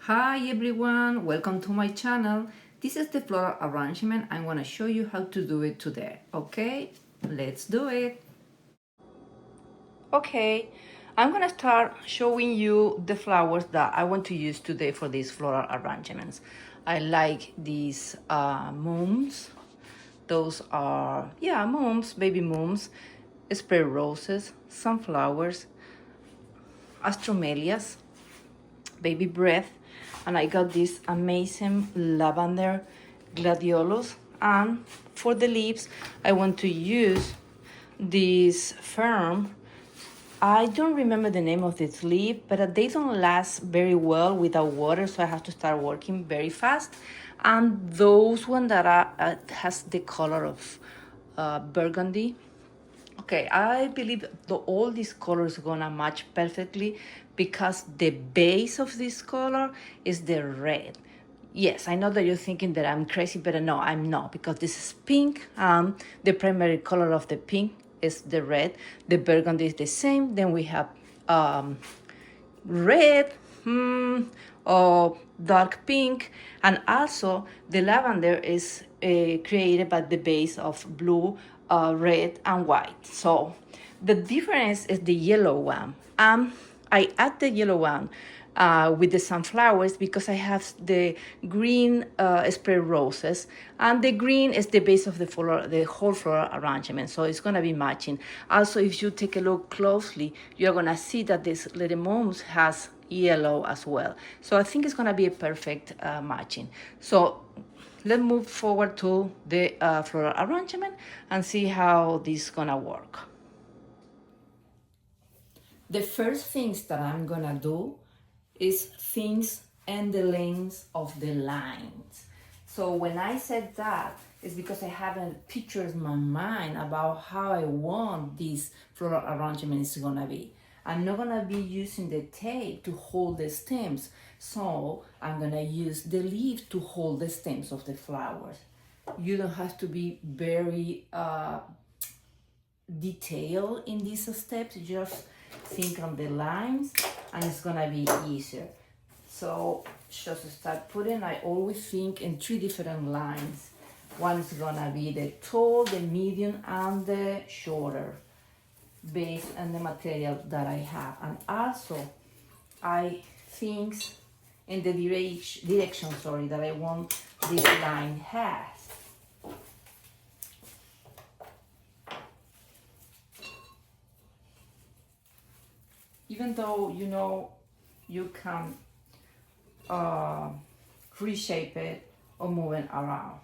Hi everyone, welcome to my channel. This is the floral arrangement. I'm gonna show you how to do it today. Okay, let's do it. Okay, I'm gonna start showing you the flowers that I want to use today for these floral arrangements. I like these mums. Those are, yeah, mums, baby mums, spray roses, sunflowers, astromelias, baby breath, and I got this amazing lavender gladiolus. And for the leaves I want to use this firm. I don't remember the name of this leaf, but they don't last very well without water, so I have to start working very fast. And those one that are has the color of burgundy. Okay, I believe all these colors are gonna match perfectly because the base of this color is the red. Yes, I know that you're thinking that I'm crazy, but no, I'm not, because this is pink. The primary color of the pink is the red. The burgundy is the same. Then we have red, or dark pink, and also the lavender is created by the base of blue, red, and white. So the difference is the yellow one. I add the yellow one with the sunflowers because I have the green spray roses, and the green is the base of the whole floral arrangement, so it's gonna be matching. Also, if you take a look closely, you're gonna see that this little mums has yellow as well. So I think it's gonna be a perfect matching. So let's move forward to the floral arrangement and see how this is gonna work. The first things that I'm gonna do is things and the length of the lines. So when I said that, it's because I have a picture in my mind about how I want this floral arrangement is gonna be. I'm not gonna be using the tape to hold the stems, so I'm gonna use the leaf to hold the stems of the flowers. You don't have to be very detailed in these steps, just think on the lines and it's gonna be easier. So just start putting, I always think in three different lines. One is gonna be the tall, the medium, and the shorter, based on the material that I have. And also I think in the direction that I want this line has. Even though you can reshape it or move it around.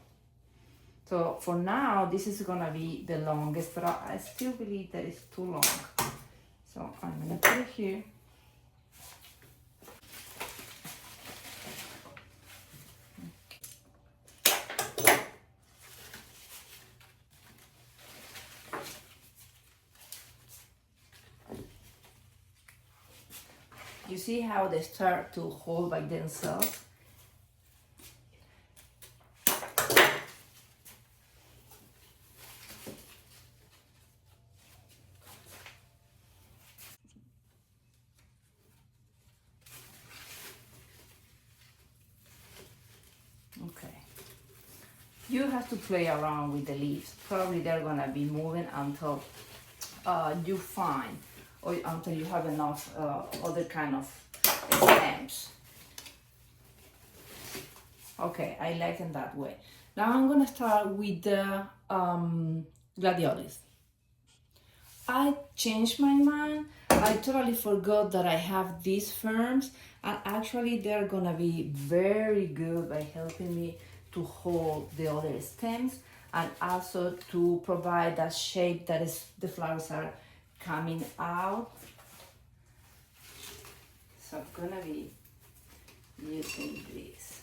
So for now, this is gonna be the longest, but I still believe that it's too long. So I'm gonna put it here. You see how they start to hold by themselves? Okay. You have to play around with the leaves. Probably they're gonna be moving until you find, or until you have enough other kind of stems. Okay, I like it that way. Now I'm gonna start with the gladiolus. I changed my mind. I totally forgot that I have these ferns, and actually they're gonna be very good by helping me to hold the other stems and also to provide that shape that is the flowers are coming out. So I'm gonna be using this.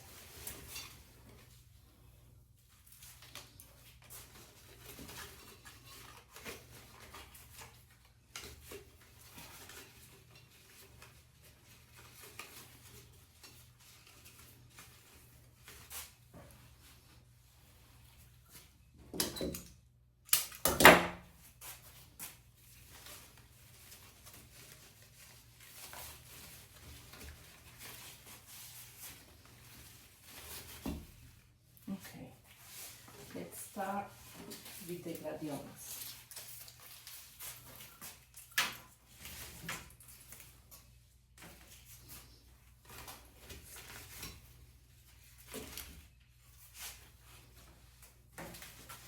start with the gladiolas.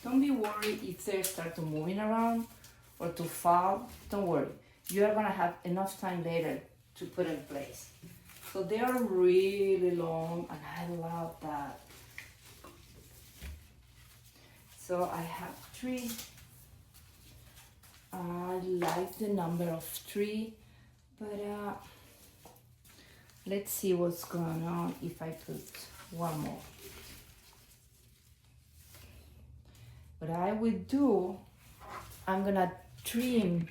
Don't be worried if they start to moving around or to fall. Don't worry. You are gonna have enough time later to put in place. So they are really long and I love that. So I have 3. I like the number of 3, but let's see what's going on if I put one more. What I will do, I'm gonna trim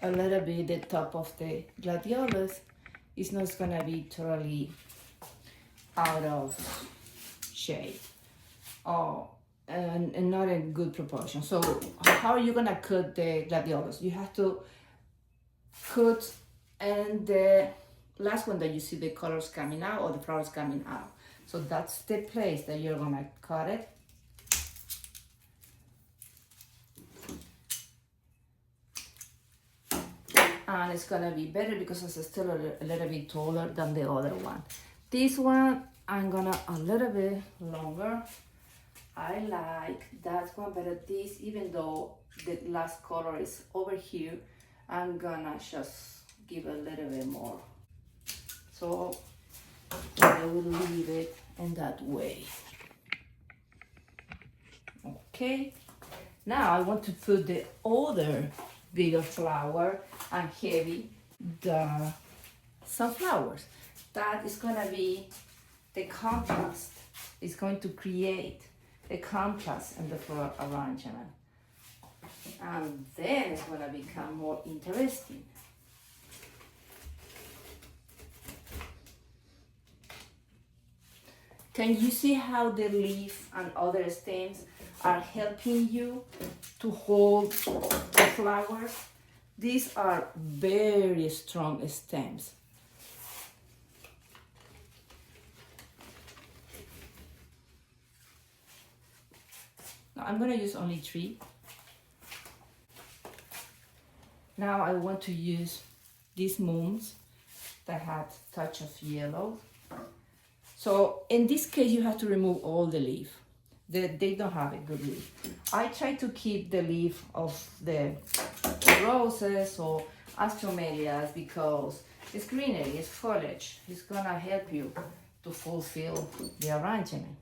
a little bit the top of the gladiolas. It's not gonna be totally out of shape and not in good proportion. So how are you gonna cut the gladiolas? You have to cut, and the last one that you see the colors coming out or the flowers coming out. So that's the place that you're gonna cut it. And it's gonna be better because it's still a little bit taller than the other one. This one, I'm gonna a little bit longer. I like that one better. This, even though the last color is over here, I'm gonna just give a little bit more. So I will leave it in that way. Okay, now I want to put the other bigger flower and heavy, the sunflowers. That is gonna be the contrast. It's going to create a contrast in the floral arrangement. And then it's gonna become more interesting. Can you see how the leaf and other stems are helping you to hold the flowers? These are very strong stems. Now I'm gonna use only 3. Now I want to use these moons that had touch of yellow. So in this case, you have to remove all the leaf. They don't have a good leaf. I try to keep the leaf of the roses or astromelias because it's greenery, it's foliage. It's gonna help you to fulfill the arrangement.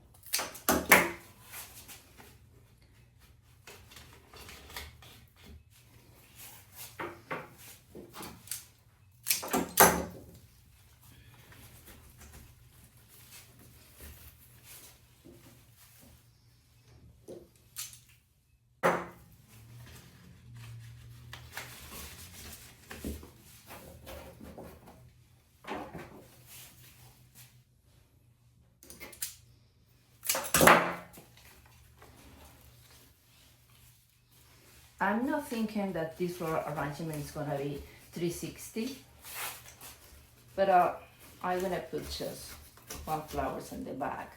I'm not thinking that this floral arrangement is gonna be 360, but I'm gonna put just 1 flowers in the back.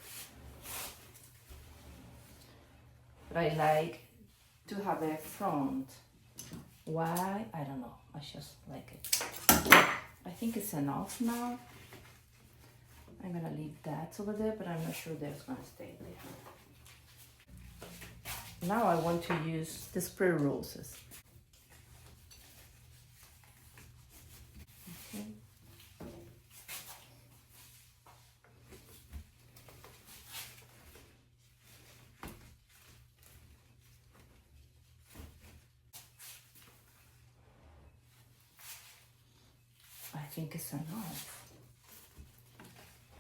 But I like to have a front. Why? I don't know. I just like it. I think it's enough now. I'm gonna leave that over there, but I'm not sure that's gonna stay there. Now I want to use the spray roses. Okay. I think it's enough.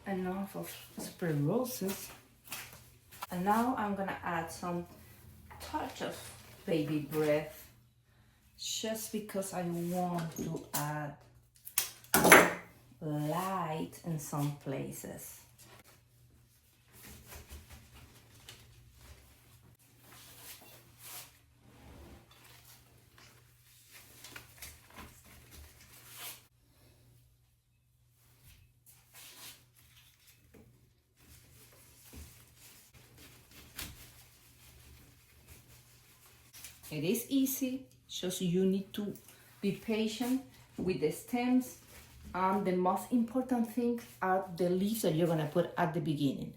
Enough of spray roses. And now I'm gonna add some touch of baby breath, just because I want to add light in some places. It is easy, just you need to be patient with the stems, and the most important thing are the leaves that you're gonna put at the beginning.